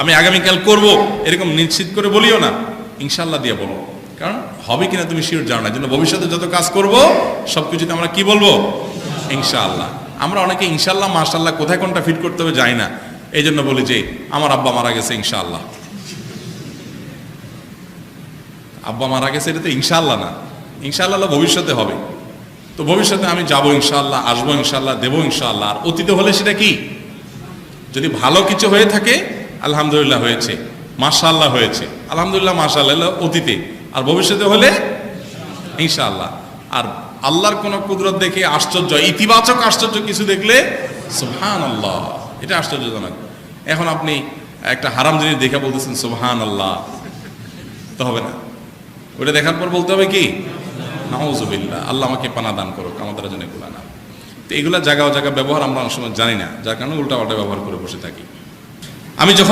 আমি আগামীকাল করব এরকম নিশ্চিত করে বলিও না, ইনশাআল্লাহ দিয়ে বলো। কারণ হবে কিনা তুমি শিওর জানো না, জন্য ভবিষ্যতে যত কাজ করব সবকিছুতে আমরা কি বলবো? ইনশাআল্লাহ। আমরা অনেকে ইনশাআল্লাহ মাশাআল্লাহ কোথায় কোনটা ফিট করতে হবে জানি না, এই জন্য বলি যে আমার আব্বা মারা গেছে ইনশাআল্লাহ। আব্বা মারা গেছে এটা তো ইনশাআল্লাহ না, ইনশাআল্লাহ ভবিষ্যতে হবে। তো ভবিষ্যতে আমি যাবো ইনশাআল্লাহ, আসবো ইনশাআল্লাহ, দেবো ইনশাআল্লাহ। আর অতীতে হলে সেটা কি? যদি ভালো কিছু হয়ে থাকে আলহামদুলিল্লাহ হয়েছে, মাশাআল্লাহ হয়েছে, আলহামদুলিল্লাহ মাশাআল্লাহ অতীতে। আর ভবিষ্যতে হলে ইনশাআল্লাহ। আর আল্লাহর কোন কুদরত দেখে আশ্চর্য, ইতিবাচক আশ্চর্য কিছু দেখলে সুবহানাল্লাহ, এটা আশ্চর্যজনক। এখন আপনি একটা হারাম জিনিস দেখে বলতেছেন সুবহানাল্লাহ, তো হবে না। ওটা দেখার পর বলতে হবে কি? নাউযুবিল্লাহ, আল্লাহ আমাকে পানা দান করুক, আমাদের জন্য এগুলা না। তো এগুলা জায়গা ও জায়গা ব্যবহার আমরা অনেক সময় জানি না, যার কারণে উল্টা পাল্টা ব্যবহার করে বসে থাকি। আমি যখন